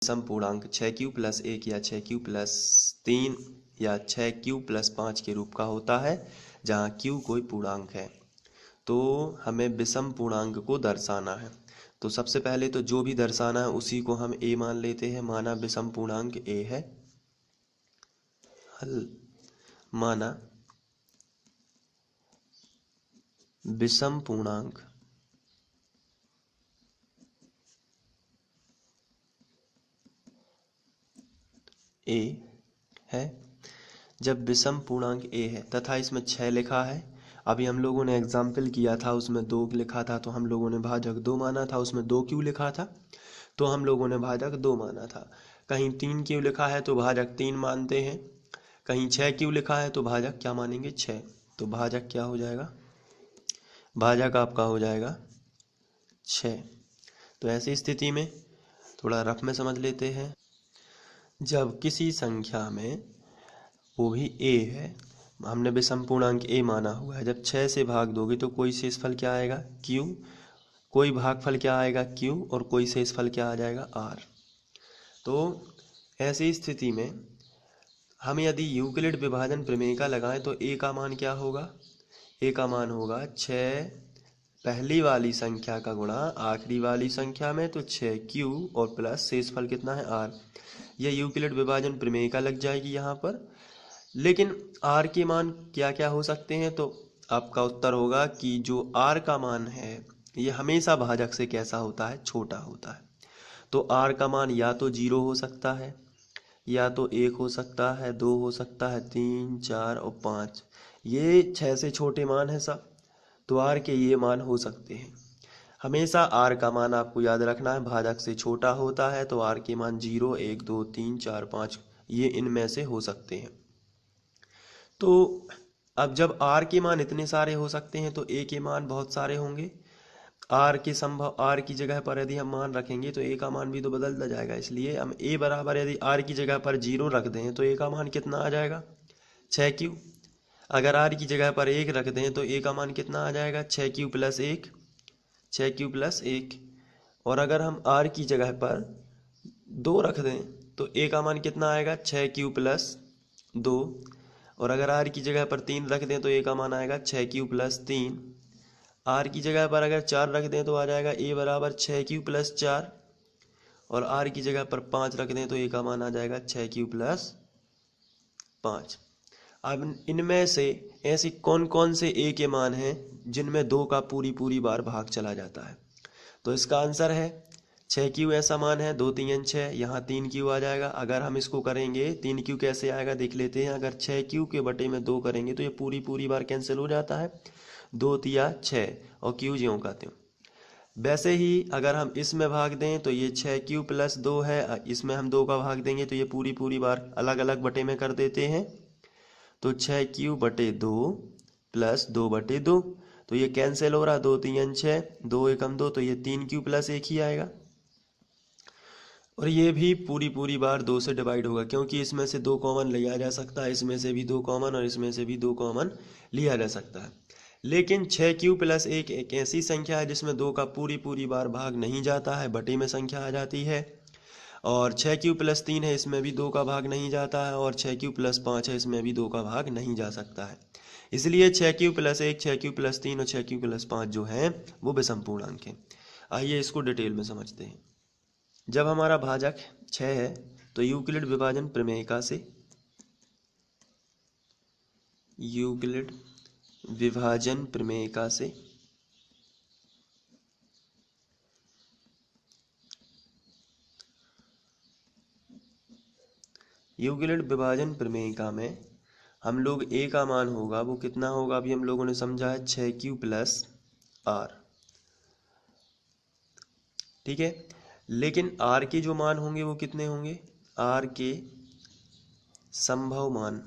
सम पूर्णांक 6q+1 या 6q+3 या 6q+5 के रूप का होता है, जहाँ q कोई पूर्णांक है। तो हमें विषम पूर्णांक को दर्शाना है। तो सबसे पहले तो जो भी दर्शाना है उसी को हम a मान लेते हैं। माना विषम पूर्णांक a है, हल माना विषम पूर्णांक a है। जब विषम पूर्णांक a है तथा इसमें 6 लिखा है, अभी हम लोगों ने एग्जाम्पल किया था, उसमें 2 लिखा था तो हम लोगों ने भाजक 2 माना था। उसमें 2 क्यों लिखा था तो हम लोगों ने भाजक 2 माना था। कहीं 3 क्यों लिखा है तो भाजक 3 मानते हैं। कहीं 6 क्यों लिखा है तो भाजक क्या मानेंगे, 6। तो भाजक क्या हो जाएगा, भाजक आपका हो जाएगा 6। तो ऐसी स्थिति में थोड़ा रफ में समझ लेते हैं। जब किसी संख्या में, वो भी a है, हमने विषम पूर्णांक a माना हुआ है, जब 6 से भाग दोगे तो कोई शेषफल क्या आएगा, q। कोई भागफल क्या आएगा, q, और कोई शेषफल क्या आ जाएगा, r। तो ऐसी स्थिति में हम यदि यूक्लिड विभाजन प्रमेय का लगाएं तो a का मान क्या होगा, a का मान होगा 6 पहली वाली संख्या का गुणा आखिरी वाली संख्या में, तो 6q और प्लस शेषफल कितना है, r। यह यूक्लिड विभाजन प्रमेय का लग जाएगी यहाँ पर। लेकिन r के मान क्या क्या हो सकते हैं, तो आपका उत्तर होगा कि जो r का मान है ये हमेशा भाजक से कैसा होता है, छोटा होता है। तो r का मान या तो 0 हो सकता है, या तो 1 हो सकता है, 2 हो सकता है, 3, 4 और 5। ये 6 से छोटे मान है सब, तो r के ये मान हो सकते हैं। हमेशा r का मान आपको याद रखना है भाजक से छोटा होता है, तो r के मान 0, 1, 2, 3, 4, 5 ये इनमें से हो सकते हैं। तो अब जब r के मान इतने सारे हो सकते हैं तो a के मान बहुत सारे होंगे। r की जगह पर यदि हम मान रखेंगे तो a का मान भी तो बदलता जाएगा, इसलिए हम a बराबर यदि r की जगह पर 0 रख दें तो a का मान कितना आ जाएगा, 6q। अगर r की जगह पर 1 रख दें तो a का मान कितना आ जाएगा, 6q+1, 6q+1। और अगर हम r की जगह पर 2 रख दें तो a का मान कितना आएगा, 6q+2। और अगर r की जगह पर 3 रख दें तो a का मान आएगा 6q+3। r की जगह पर अगर 4 रख दें तो आ जाएगा a बराबर 6q+4। और r की जगह पर 5 रख दें तो a का मान आ जाएगा 6q+5। अब इनमें से ऐसी कौन कौन से a के मान हैं जिनमें 2 का पूरी बार भाग चला जाता है, तो इसका आंसर है 6q ऐसा मान है, 2 3 6, यहाँ 3q आ जाएगा। अगर हम इसको करेंगे 3q कैसे आएगा देख लेते हैं। अगर 6q के बटे में 2 करेंगे तो ये पूरी बार कैंसिल हो जाता है, 2 तिया 6 और q ज्यों का त्यों। वैसे ही अगर हम इसमें भाग दें तो ये 6q+2 है, इसमें हम 2 का भाग देंगे तो ये पूरी बार अलग अलग बटे में कर देते हैं। तो 6q/2 प्लस 2/2, तो ये कैंसिल हो रहा, 2 3 6, 2 1 2, तो ये 3q+1 ही आएगा। और ये भी पूरी बार 2 से डिवाइड होगा, क्योंकि इसमें से 2 कॉमन लिया जा सकता है, इसमें से भी 2 कॉमन और इसमें से भी 2 कॉमन लिया जा सकता है। लेकिन 6q+1 एक ऐसी संख्या है जिसमें 2 का पूरी बार भाग नहीं जाता है, बटे में संख्या आ जाती है। और 6q+3 है, इसमें भी 2 का भाग नहीं जाता है। और 6q+5 है, इसमें भी 2 का भाग नहीं जा सकता है। इसलिए 6q+1, 6q+3 और 6q+5 जो है वो विषम पूर्णांक है। आइए इसको डिटेल में समझते हैं। जब हमारा भाजक 6 है तो यूक्लिड विभाजन प्रमेयिका से यूक्लिड विभाजन प्रमेयिका से यूक्लिड विभाजन प्रमेयिका में हम लोग a का मान होगा वो कितना होगा, अभी हम लोगों ने समझा है 6q+r, ठीक है। लेकिन r के जो मान होंगे वो कितने होंगे, r के संभव मान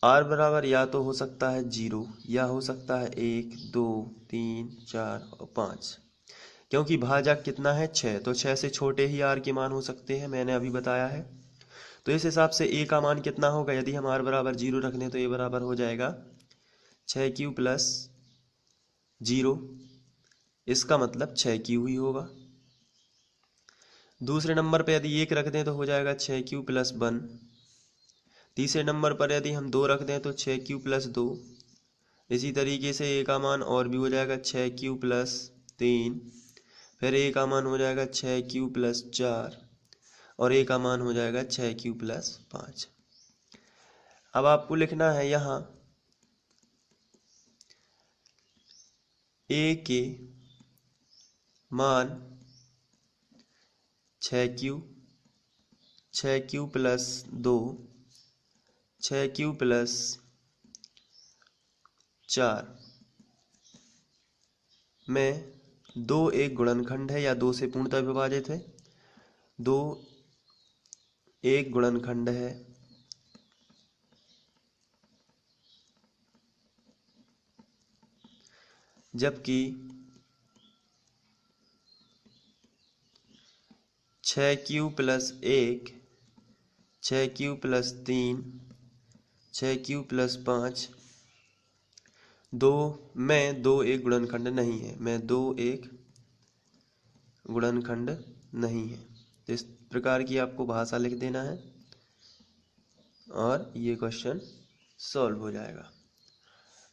r बराबर या तो हो सकता है 0 या हो सकता है 1 2 3 4 और 5। क्योंकि भाजक कितना है 6, तो 6 से छोटे ही r के मान हो सकते हैं, मैंने अभी बताया है। तो इस हिसाब से a का मान कितना होगा, यदि हम r बराबर 0 रख दें तो a बराबर हो जाएगा 6q+ 0, इसका मतलब 6 क्यू ही होगा। दूसरे नंबर पे यदि 1 रख दें तो हो जाएगा 6 क्यू प्लस 1। तीसरे नंबर पर यदि हम 2 रख दें तो 6 क्यू प्लस 2। इसी तरीके से ए का मान और भी हो जाएगा 6 क्यू प्लस 3। फिर ए का मान हो जाएगा 6 क्यू प्लस 4 और ए का मान हो जाएगा 6 क्यू प्लस 5। अब आपको लिखना है यहाँ ए के मान 6 Q, 6 Q plus 2, 6 Q plus 4 में 2 एक गुणनखंड है या 2 से पूर्णतः विभाजित है। 2 एक गुणनखंड है जबकि 6 Q plus 1, 6 Q plus 3, 6 Q plus 5 2 में 2 एक गुणनखंड नहीं है, में 2 एक गुणनखंड नहीं है। तो इस प्रकार की आपको भाषा लिख देना है और ये क्वेश्चन सॉल्व हो जाएगा।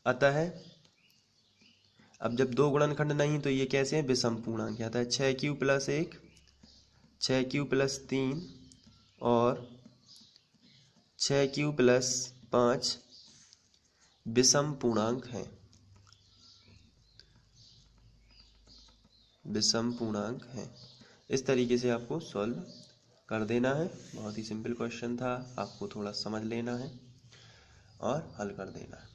अतः अब जब 2 गुणनखंड नहीं तो ये कैसे है, विषम पूर्णांक आता है। 6 क्यू प्लस 1, 6 क्यू प्लस 3 और 6 क्यू प्लस 5 विषम पूर्णांक हैं, विषम पूर्णांक हैं। इस तरीके से आपको सॉल्व कर देना है। बहुत ही सिंपल क्वेश्चन था, आपको थोड़ा समझ लेना है और हल कर देना है।